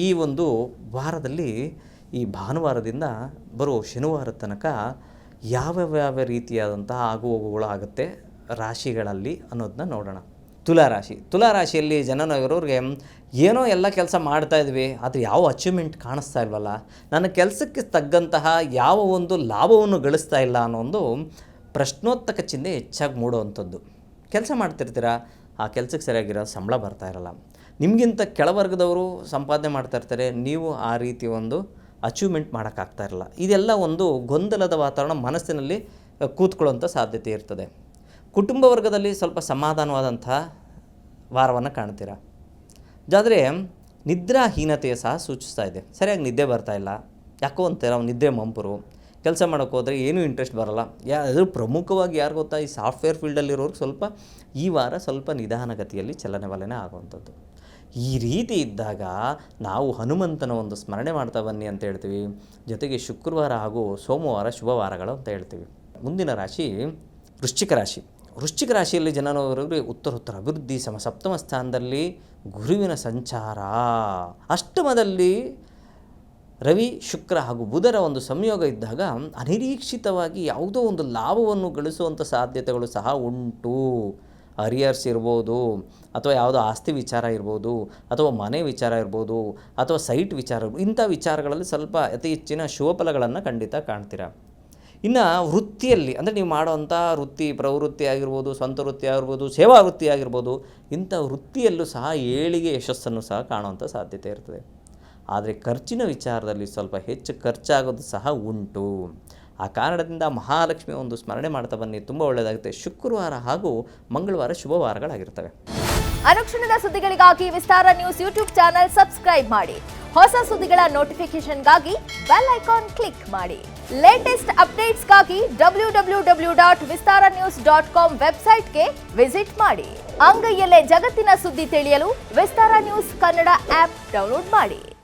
ಈ ಒಂದು ವಾರದಲ್ಲಿ ಈ ಭಾನುವಾರದಿಂದ ಬರೋ ಶನಿವಾರ ತನಕ ಯಾವ ರೀತಿಯಾದಂತಹ ಆಗುಹೋಗುಗಳು ಆಗುತ್ತೆ ರಾಶಿಗಳಲ್ಲಿ ಅನ್ನೋದನ್ನ ನೋಡೋಣ. ತುಲಾರಾಶಿಯಲ್ಲಿ ಜನನವರವ್ರಿಗೆ ಏನೋ ಎಲ್ಲ ಕೆಲಸ ಮಾಡ್ತಾಯಿದ್ವಿ, ಆದರೆ ಯಾವ ಅಚೀವ್ಮೆಂಟ್ ಕಾಣಿಸ್ತಾ ಇಲ್ವಲ್ಲ, ನನ್ನ ಕೆಲಸಕ್ಕೆ ತಗ್ಗಂತಹ ಯಾವ ಒಂದು ಲಾಭವನ್ನು ಗಳಿಸ್ತಾ ಇಲ್ಲ ಅನ್ನೋ ಒಂದು ಪ್ರಶ್ನೋತ್ತಕ ಚಿಹ್ನೆ ಹೆಚ್ಚಾಗಿ ಮೂಡುವಂಥದ್ದು. ಕೆಲಸ ಮಾಡ್ತಿರ್ತೀರ, ಆ ಕೆಲಸಕ್ಕೆ ಸರಿಯಾಗಿರೋ ಸಂಬಳ ಬರ್ತಾ ಇರಲ್ಲ, ನಿಮಗಿಂತ ಕೆಳವರ್ಗದವರು ಸಂಪಾದನೆ ಮಾಡ್ತಾಯಿರ್ತಾರೆ, ನೀವು ಆ ರೀತಿ ಒಂದು ಅಚೀವ್ಮೆಂಟ್ ಮಾಡೋಕ್ಕಾಗ್ತಾ ಇರಲ್ಲ. ಇದೆಲ್ಲ ಒಂದು ಗೊಂದಲದ ವಾತಾವರಣ ಮನಸ್ಸಿನಲ್ಲಿ ಕೂತ್ಕೊಳ್ಳೋಂಥ ಸಾಧ್ಯತೆ ಇರ್ತದೆ. ಕುಟುಂಬ ವರ್ಗದಲ್ಲಿ ಸ್ವಲ್ಪ ಸಮಾಧಾನವಾದಂಥ ವಾರವನ್ನು ಕಾಣ್ತೀರ. ಆದರೆ ನಿದ್ರಾಹೀನತೆಯ ಸಹ ಸೂಚಿಸ್ತಾ ಇದೆ. ಸರಿಯಾಗಿ ನಿದ್ದೆ ಬರ್ತಾಯಿಲ್ಲ, ಯಾಕೋ ಒಂಥರ ನಿದ್ದೆ ಮಂಪರು, ಕೆಲಸ ಮಾಡೋಕ್ಕೆ ಹೋದರೆ ಏನೂ ಇಂಟ್ರೆಸ್ಟ್ ಬರೋಲ್ಲ. ಅದು ಪ್ರಮುಖವಾಗಿ ಯಾರು ಗೊತ್ತಾ, ಈ ಸಾಫ್ಟ್ವೇರ್ ಫೀಲ್ಡಲ್ಲಿರೋರಿಗೆ ಸ್ವಲ್ಪ ಈ ವಾರ ಸ್ವಲ್ಪ ನಿಧಾನಗತಿಯಲ್ಲಿ ಚಲನವಲನೆ ಆಗುವಂಥದ್ದು. ಈ ರೀತಿ ಇದ್ದಾಗ ನಾವು ಹನುಮಂತನ ಒಂದು ಸ್ಮರಣೆ ಮಾಡ್ತಾ ಬನ್ನಿ ಅಂತ ಹೇಳ್ತೀವಿ. ಜೊತೆಗೆ ಶುಕ್ರವಾರ ಹಾಗೂ ಸೋಮವಾರ ಶುಭವಾರಗಳು ಅಂತ ಹೇಳ್ತೀವಿ. ಮುಂದಿನ ರಾಶಿ ವೃಶ್ಚಿಕ ರಾಶಿಯಲ್ಲಿ ಜನನವರಿಗೆ ಉತ್ತರೋತ್ತರ ಅಭಿವೃದ್ಧಿ, ಸಪ್ತಮ ಸ್ಥಾನದಲ್ಲಿ ಗುರುವಿನ ಸಂಚಾರ, ಅಷ್ಟಮದಲ್ಲಿ ರವಿ ಶುಕ್ರ ಹಾಗೂ ಬುಧರ ಒಂದು ಸಂಯೋಗ ಇದ್ದಾಗ ಅನಿರೀಕ್ಷಿತವಾಗಿ ಯಾವುದೋ ಒಂದು ಲಾಭವನ್ನು ಗಳಿಸುವಂಥ ಸಾಧ್ಯತೆಗಳು ಸಹ ಉಂಟು. ಅರಿಯರ್ಸ್ ಇರ್ಬೋದು, ಅಥವಾ ಯಾವುದೋ ಆಸ್ತಿ ವಿಚಾರ ಇರ್ಬೋದು, ಅಥವಾ ಮನೆ ವಿಚಾರ ಇರ್ಬೋದು, ಅಥವಾ ಸೈಟ್ ವಿಚಾರ ಇರ್ಬೋದು, ಇಂಥ ವಿಚಾರಗಳಲ್ಲಿ ಸ್ವಲ್ಪ ಅತಿ ಹೆಚ್ಚಿನ ಶುಭಫಲಗಳನ್ನು ಖಂಡಿತ ಕಾಣ್ತೀರ. ಇನ್ನು ವೃತ್ತಿಯಲ್ಲಿ ಅಂದರೆ ನೀವು ಮಾಡೋವಂಥ ವೃತ್ತಿ, ಪ್ರವೃತ್ತಿ ಆಗಿರ್ಬೋದು, ಸ್ವಂತ ವೃತ್ತಿ ಆಗಿರ್ಬೋದು, ಸೇವಾ ವೃತ್ತಿ ಆಗಿರ್ಬೋದು, ಇಂಥ ವೃತ್ತಿಯಲ್ಲೂ ಸಹ ಏಳಿಗೆ ಯಶಸ್ಸನ್ನು ಸಹ ಕಾಣುವಂಥ ಸಾಧ್ಯತೆ ಇರ್ತದೆ. ಆದರೆ ಖರ್ಚಿನ ವಿಚಾರದಲ್ಲಿ ಸ್ವಲ್ಪ ಹೆಚ್ಚು ಖರ್ಚಾಗೋದು ಸಹ ಉಂಟು. ಆ ಕಾರಣದಿಂದ ಮಹಾಲಕ್ಷ್ಮಿಯ ಒಂದು ಸ್ಮರಣೆ ಮಾಡ್ತಾ ಬನ್ನಿ, ತುಂಬ ಒಳ್ಳೆಯದಾಗುತ್ತೆ. ಶುಕ್ರವಾರ ಹಾಗೂ ಮಂಗಳವಾರ ಶುಭವಾರಗಳಾಗಿರ್ತವೆ. ಅನುಕ್ಷಣದ ಸುದ್ದಿಗಳಿಗಾಗಿ ವಿಸ್ತಾರ ನ್ಯೂಸ್ ಯೂಟ್ಯೂಬ್ ಚಾನೆಲ್ ಸಬ್ಸ್ಕ್ರೈಬ್ ಮಾಡಿ. ಹೊಸ ಸುದ್ದಿಗಳ ನೋಟಿಫಿಕೇಶನ್ಗಾಗಿ ಬೆಲ್ ಐಕಾನ್ ಕ್ಲಿಕ್ ಮಾಡಿ. ಲೇಟೆಸ್ಟ್ ಅಪ್ಡೇಟ್ಸ್ಗಾಗಿ www.vistaranews.com ವೆಬ್ಸೈಟ್ಗೆ ವಿಸಿಟ್ ಮಾಡಿ. ಅಂಗೈಯಲ್ಲೇ ಜಗತ್ತಿನ ಸುದ್ದಿ ತಿಳಿಯಲು ವಿಸ್ತಾರ ನ್ಯೂಸ್ ಕನ್ನಡ ಆಪ್ ಡೌನ್ಲೋಡ್ ಮಾಡಿ.